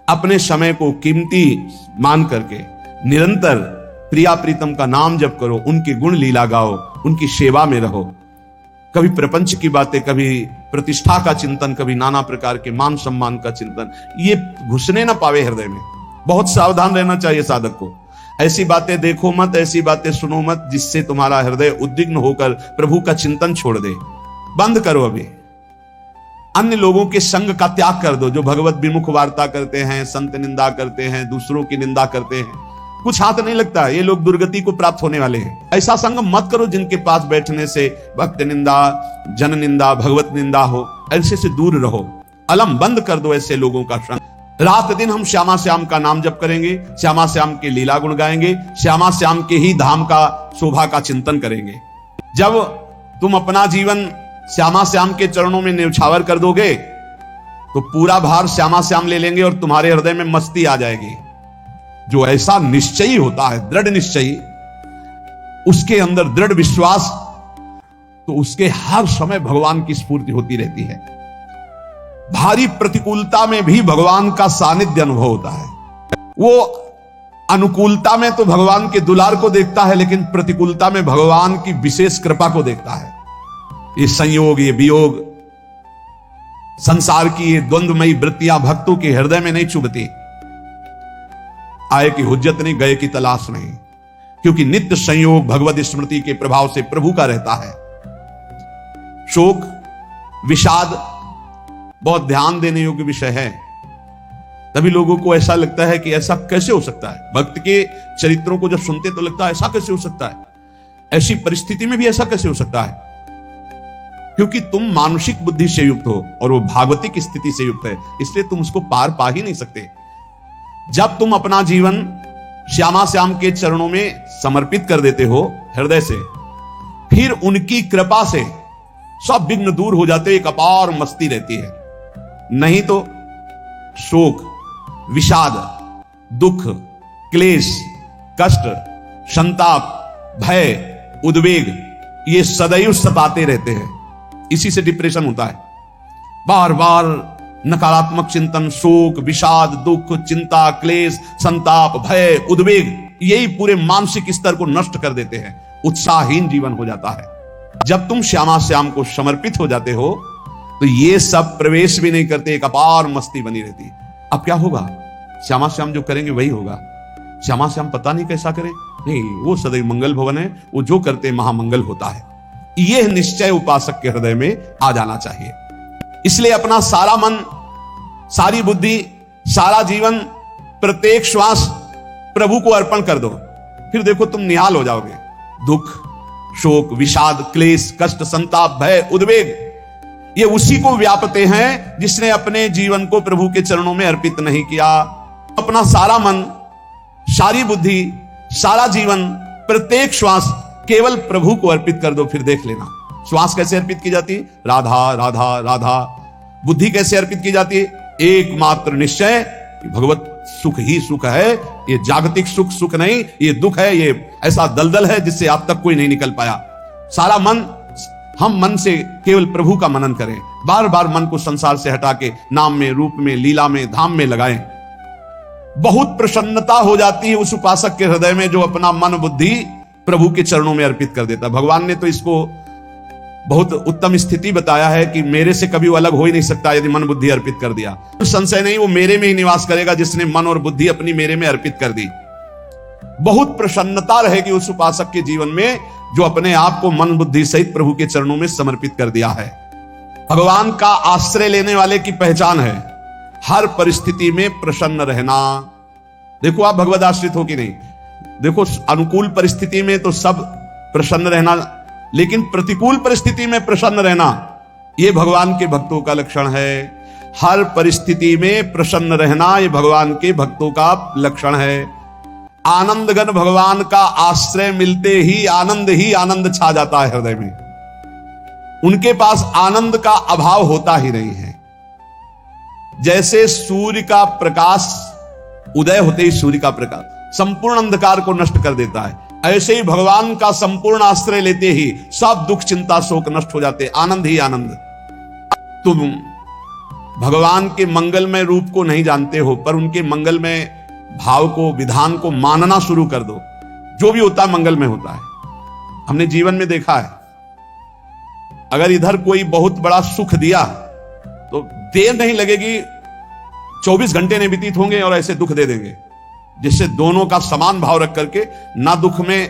अपने समय को कीमती मान करके निरंतर प्रिया प्रीतम का नाम जप करो, उनके गुण लीला गाओ, उनकी सेवा में रहो। कभी प्रपंच की बातें, कभी प्रतिष्ठा का चिंतन, कभी नाना प्रकार के मान सम्मान का चिंतन, ये घुसने ना पावे हृदय में। बहुत सावधान रहना चाहिए साधक को। ऐसी बातें देखो मत, ऐसी बातें सुनो मत जिससे तुम्हारा हृदय उद्विग्न होकर प्रभु का चिंतन छोड़ दे। बंद करो अभी। अन्य लोगों के संग का त्याग कर दो, जो भगवत विमुख वार्ता करते हैं, संत निंदा करते हैं, दूसरों की निंदा करते हैं। कुछ हाथ नहीं लगता, ये लोग दुर्गति को प्राप्त होने वाले हैं। ऐसा संग मत करो जिनके पास बैठने से भक्त निंदा, जन निंदा, भगवत निंदा हो। ऐसे से दूर रहो। अलम बंद कर दो ऐसे लोगों का संग। रात दिन हम श्यामा श्याम का नाम जप करेंगे, श्यामा श्याम के लीला गुण गाएंगे, श्यामा श्याम के ही धाम का शोभा का चिंतन करेंगे। जब तुम अपना जीवन श्यामा श्याम के चरणों में न्यौछावर कर दोगे तो पूरा भार श्यामा श्याम ले लेंगे और तुम्हारे हृदय में मस्ती आ जाएगी। जो ऐसा निश्चयी होता है, दृढ़ निश्चयी, उसके अंदर दृढ़ विश्वास, तो उसके हर समय भगवान की स्फूर्ति होती रहती है। भारी प्रतिकूलता में भी भगवान का सानिध्य अनुभव होता है। वो अनुकूलता में तो भगवान के दुलार को देखता है, लेकिन प्रतिकूलता में भगवान की विशेष कृपा को देखता है। ये संयोग, ये वियोग, संसार की ये द्वंद्वमयी वृत्तियां भक्तों के हृदय में नहीं चुभती। आए की हुज्जत नहीं, गए की तलाश नहीं, क्योंकि नित्य संयोग भगवत स्मृति के प्रभाव से प्रभु का रहता है। शोक, विषाद बहुत ध्यान देने योग्य विषय है। तभी लोगों को ऐसा लगता है कि ऐसा कैसे हो सकता है। भक्त के चरित्रों को जब सुनते तो लगता है ऐसा कैसे हो सकता है, ऐसी परिस्थिति में भी ऐसा कैसे हो सकता है। क्योंकि तुम मानसिक बुद्धि से युक्त हो और वो भागवतिक स्थिति से युक्त है, इसलिए तुम उसको पार पा ही नहीं सकते। जब तुम अपना जीवन श्यामा श्याम के चरणों में समर्पित कर देते हो हृदय से, फिर उनकी कृपा से सब विघ्न दूर हो जाते, एक अपार मस्ती रहती है। नहीं तो शोक, विषाद, दुख, क्लेश, कष्ट, संताप, भय, उद्वेग, ये सदैव सताते रहते हैं। इसी से डिप्रेशन होता है। बार बार नकारात्मक चिंतन, शोक, विषाद, दुख, चिंता, क्लेश, संताप, भय, उद्वेग, यही पूरे मानसिक स्तर को नष्ट कर देते हैं। उत्साहहीन जीवन हो जाता है। जब तुम श्यामा श्याम को समर्पित हो जाते हो तो ये सब प्रवेश भी नहीं करते, एक अपार मस्ती बनी रहती है। अब क्या होगा? श्यामा श्याम जो करेंगे वही होगा। श्यामा श्याम पता नहीं कैसा करे, नहीं, वो सदैव मंगल भवन है, वो जो करते महामंगल होता है। यह निश्चय उपासक के हृदय में आ जाना चाहिए। इसलिए अपना सारा मन, सारी बुद्धि, सारा जीवन, प्रत्येक श्वास प्रभु को अर्पण कर दो। फिर देखो तुम निहाल हो जाओगे। दुख, शोक, विषाद, क्लेश, कष्ट, संताप, भय, उद्वेग, ये उसी को व्यापते हैं जिसने अपने जीवन को प्रभु के चरणों में अर्पित नहीं किया। अपना सारा मन, सारी बुद्धि, सारा जीवन, प्रत्येक श्वास केवल प्रभु को अर्पित कर दो। फिर देख लेना श्वास कैसे अर्पित की जाती है, राधा राधा राधा। बुद्धि कैसे अर्पित की जाती है, एकमात्र निश्चय कि भगवत सुख ही सुख है, ये जागतिक सुख सुख नहीं, ये दुख है, ये ऐसा दलदल है जिससे आप तक कोई नहीं निकल पाया। सारा मन, हम मन से केवल प्रभु का मनन करें। बार बार मन को संसार से हटा के नाम में, रूप में, लीला में, धाम में लगाएं। बहुत प्रसन्नता हो जाती है उस उपासक के हृदय में जो अपना मन बुद्धि प्रभु के चरणों में अर्पित कर देता। भगवान ने तो इसको बहुत उत्तम स्थिति बताया है कि मेरे से कभी वो अलग हो ही नहीं सकता यदि मन बुद्धि अर्पित कर दिया। संशय नहीं, वो मेरे में ही निवास करेगा जिसने मन और बुद्धि अपनी मेरे में अर्पित कर दी। बहुत प्रसन्नता रहेगी उस उपासक के जीवन में जो अपने आप को मन बुद्धि सहित प्रभु के चरणों में समर्पित कर दिया है। भगवान का आश्रय लेने वाले की पहचान है हर परिस्थिति में प्रसन्न रहना। देखो आप भगवद आश्रित हो कि नहीं। देखो अनुकूल परिस्थिति में तो सब प्रसन्न रहना, लेकिन प्रतिकूल परिस्थिति में प्रसन्न रहना यह भगवान के भक्तों का लक्षण है। हर परिस्थिति में प्रसन्न रहना यह भगवान के भक्तों का लक्षण है। आनंदगन भगवान का आश्रय मिलते ही आनंद छा जाता है हृदय में। उनके पास आनंद का अभाव होता ही नहीं है। जैसे सूर्य का प्रकाश उदय होते ही सूर्य का प्रकाश संपूर्ण अंधकार को नष्ट कर देता है, ऐसे ही भगवान का संपूर्ण आश्रय लेते ही सब दुख चिंता शोक नष्ट हो जाते, आनंद ही आनंद। तुम भगवान के मंगलमय रूप को नहीं जानते हो, पर उनके मंगलमय भाव को, विधान को मानना शुरू कर दो। जो भी होता है मंगलमय होता है। हमने जीवन में देखा है, अगर इधर कोई बहुत बड़ा सुख दिया तो देर नहीं लगेगी, 24 घंटे नहीं व्यतीत होंगे और ऐसे दुख दे देंगे, जिससे दोनों का समान भाव रख करके ना दुख में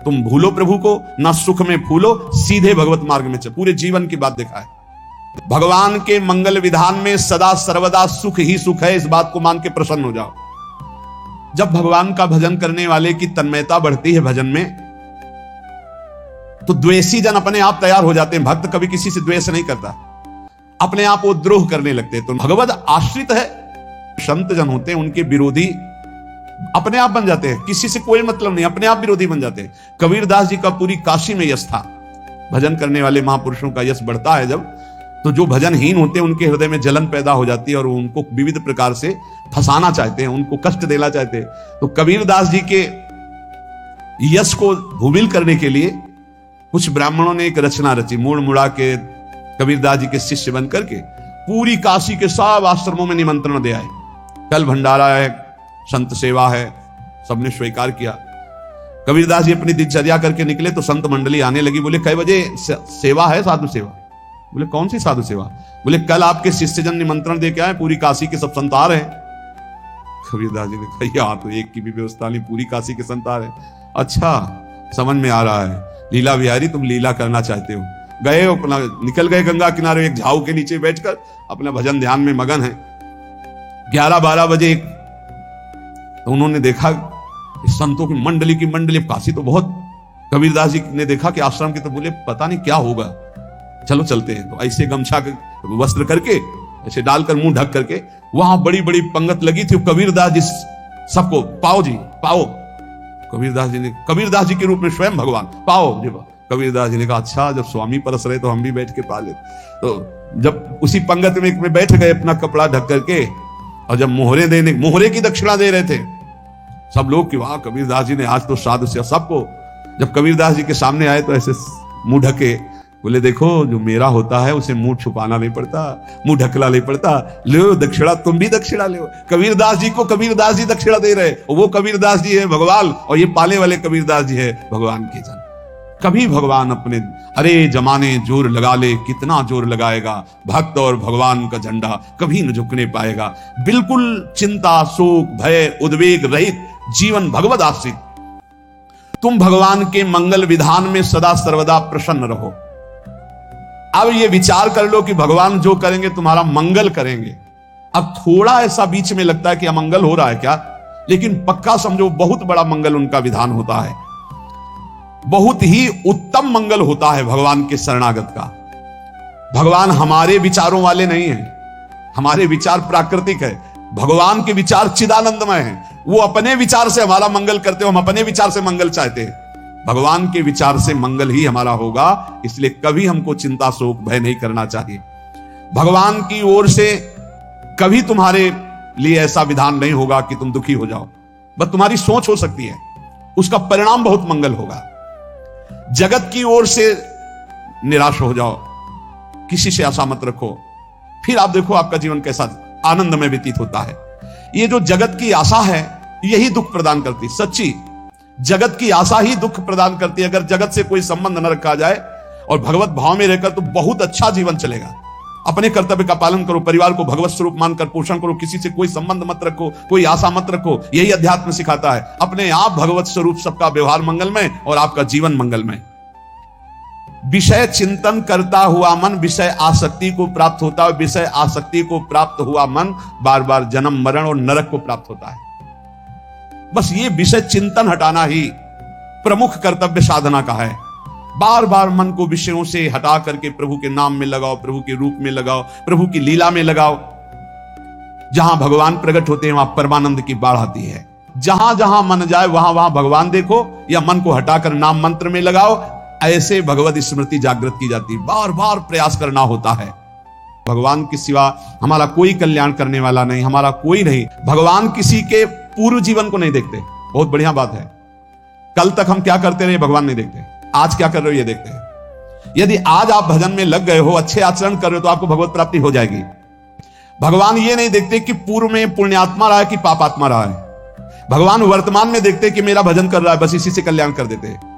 तुम भूलो प्रभु को, ना सुख में फूलो, सीधे भगवत मार्ग में चल। पूरे जीवन की बात देखा है। भगवान के मंगल विधान में सदा सर्वदा सुख ही सुख है, इस बात को मान के प्रसन्न हो जाओ। जब भगवान का भजन करने वाले की तन्मयता बढ़ती है भजन में, तो द्वेषी जन अपने आप तैयार हो जाते हैं। भक्त कभी किसी से द्वेष नहीं करता, अपने आप वो द्रोह करने लगते हैं। तो भगवत आश्रित है, संत जन होते हैं, उनके विरोधी अपने आप बन जाते हैं। किसी से कोई मतलब नहीं, अपने आप विरोधी बन जाते हैं। कबीरदास जी का पूरी काशी में यश था। भजन करने वाले महापुरुषों का यश बढ़ता है जब, तो जो भजनहीन होते हैं उनके हृदय में जलन पैदा हो जाती है और उनको विविध प्रकार से फंसाना चाहते हैं, उनको कष्ट देना चाहते हैं। तो कबीरदास जी के यश को भूमिल करने के लिए कुछ ब्राह्मणों ने एक रचना रची। मुड़ मुड़ा के कबीरदास जी के शिष्य बन करके पूरी काशी के सब आश्रमों में निमंत्रण दे आए। कल भंडारा है, संत सेवा है, सबने स्वीकार किया। कबीरदास जी अपनी दिनचर्या करके निकले तो संत मंडली आने लगी। बोले कै बजे सेवा है? साधु सेवा। बोले कौन सी साधु सेवा? बोले कल आपके शिष्यजन निमंत्रण दे के आए, पूरी काशी के सब संत आ रहे हैं। कबीरदास जी ने कहा यार, तो एक की भी व्यवस्था नहीं, पूरी काशी के संत आ रहे हैं। अच्छा, समझ में आ रहा है, लीला बिहारी तुम लीला करना चाहते हो। गए अपना, निकल गए गंगा किनारे, एक झाऊ के नीचे बैठकर अपना भजन ध्यान में मगन है। 11-12 बजे तो उन्होंने देखा संतों की मंडली, काशी तो बहुत। कबीरदास जी ने देखा कि आश्रम की, तो बोले पता नहीं क्या होगा, चलो चलते हैं। तो ऐसे गमछा वस्त्र करके ऐसे डालकर मुंह ढक करके, वहां बड़ी बड़ी पंगत लगी थी। कबीरदास जी सबको पाओ जी पाओ। कबीरदास जी के रूप में स्वयं भगवान पाओ जी। कबीरदास जी ने कहा अच्छा, जब स्वामी परस रहे तो हम भी बैठ के पा ले। तो जब उसी पंगत में बैठ गए अपना कपड़ा ढक करके, और जब मोहरे की दक्षिणा दे रहे थे सब लोग कि वाह कबीरदास जी ने आज तो साधु से सबको। जब कबीरदास जी के सामने आए तो ऐसे मुंह ढके, बोले देखो जो मेरा होता है उसे मुंह छुपाना नहीं पड़ता, मुंह ढकला नहीं पड़ता। लो दक्षिणा, तुम भी दक्षिणा लो। कबीरदास जी को कबीरदास जी दक्षिणा दे रहे, वो कबीरदास जी है भगवान, और ये पाले वाले कबीरदास जी है भगवान के जन। कभी भगवान अपने, अरे जमाने जोर लगा ले, कितना जोर लगाएगा, भक्त और भगवान का झंडा कभी न झुकने पाएगा। बिल्कुल चिंता, शोक, भय, उद्वेग रहित जीवन भगवत आश्रित। तुम भगवान के मंगल विधान में सदा सर्वदा प्रसन्न रहो। अब ये विचार कर लो कि भगवान जो करेंगे तुम्हारा मंगल करेंगे। अब थोड़ा ऐसा बीच में लगता है कि अमंगल हो रहा है क्या, लेकिन पक्का समझो बहुत बड़ा मंगल उनका विधान होता है। बहुत ही उत्तम मंगल होता है भगवान के शरणागत का। भगवान हमारे विचारों वाले नहीं हैं, हमारे विचार प्राकृतिक है, भगवान के विचार चिदानंदमय हैं। वो अपने विचार से हमारा मंगल करते हो, हम अपने विचार से मंगल चाहते हैं। भगवान के विचार से मंगल ही हमारा होगा, इसलिए कभी हमको चिंता, शोक, भय नहीं करना चाहिए। भगवान की ओर से कभी तुम्हारे लिए ऐसा विधान नहीं होगा कि तुम दुखी हो जाओ, बस तुम्हारी सोच हो सकती है, उसका परिणाम बहुत मंगल होगा। जगत की ओर से निराश हो जाओ, किसी से आशा मत रखो, फिर आप देखो आपका जीवन कैसा आनंद में व्यतीत होता है। ये जो जगत की आशा है यही दुख प्रदान करती, सच्ची जगत की आशा ही दुख प्रदान करती है। अगर जगत से कोई संबंध न रखा जाए और भगवत भाव में रहकर तो बहुत अच्छा जीवन चलेगा। अपने कर्तव्य का पालन करो, परिवार को भगवत स्वरूप मानकर पोषण करो, किसी से कोई संबंध मत रखो, कोई आशा मत रखो, यही अध्यात्म सिखाता है। अपने आप भगवत स्वरूप, सबका व्यवहार मंगलमय और आपका जीवन मंगलमय। विषय चिंतन करता हुआ मन विषय आसक्ति को प्राप्त होता है, विषय आसक्ति को प्राप्त हुआ मन बार बार जन्म, मरण और नरक को प्राप्त होता है। बस ये विषय चिंतन हटाना ही प्रमुख कर्तव्य साधना का है। बार बार मन को विषयों से हटा करके प्रभु के नाम में लगाओ, प्रभु के रूप में लगाओ, प्रभु की लीला में लगाओ। जहां भगवान प्रकट होते हैं वहां परमानंद की बाढ़ आती है। जहां जहां मन जाए वहां वहां भगवान देखो, या मन को हटाकर नाम मंत्र में लगाओ। ऐसे भगवत स्मृति जागृत की जाती है। बार बार प्रयास करना होता है। भगवान के सिवा हमारा कोई कल्याण करने वाला नहीं, हमारा कोई नहीं। भगवान किसी के पूर्व जीवन को नहीं देखते, बहुत बढ़िया बात है। कल तक हम क्या करते रहे भगवान नहीं देखते, आज क्या कर रहे हो ये देखते हैं। यदि आज आप भजन में लग गए हो, अच्छे आचरण कर रहे हो, तो आपको भगवत प्राप्ति हो जाएगी। भगवान ये नहीं देखते कि पूर्व में पुण्यात्मा रहा है कि पापात्मा रहा है। भगवान वर्तमान में देखते कि मेरा भजन कर रहा है, बस इसी से कल्याण कर देते हैं।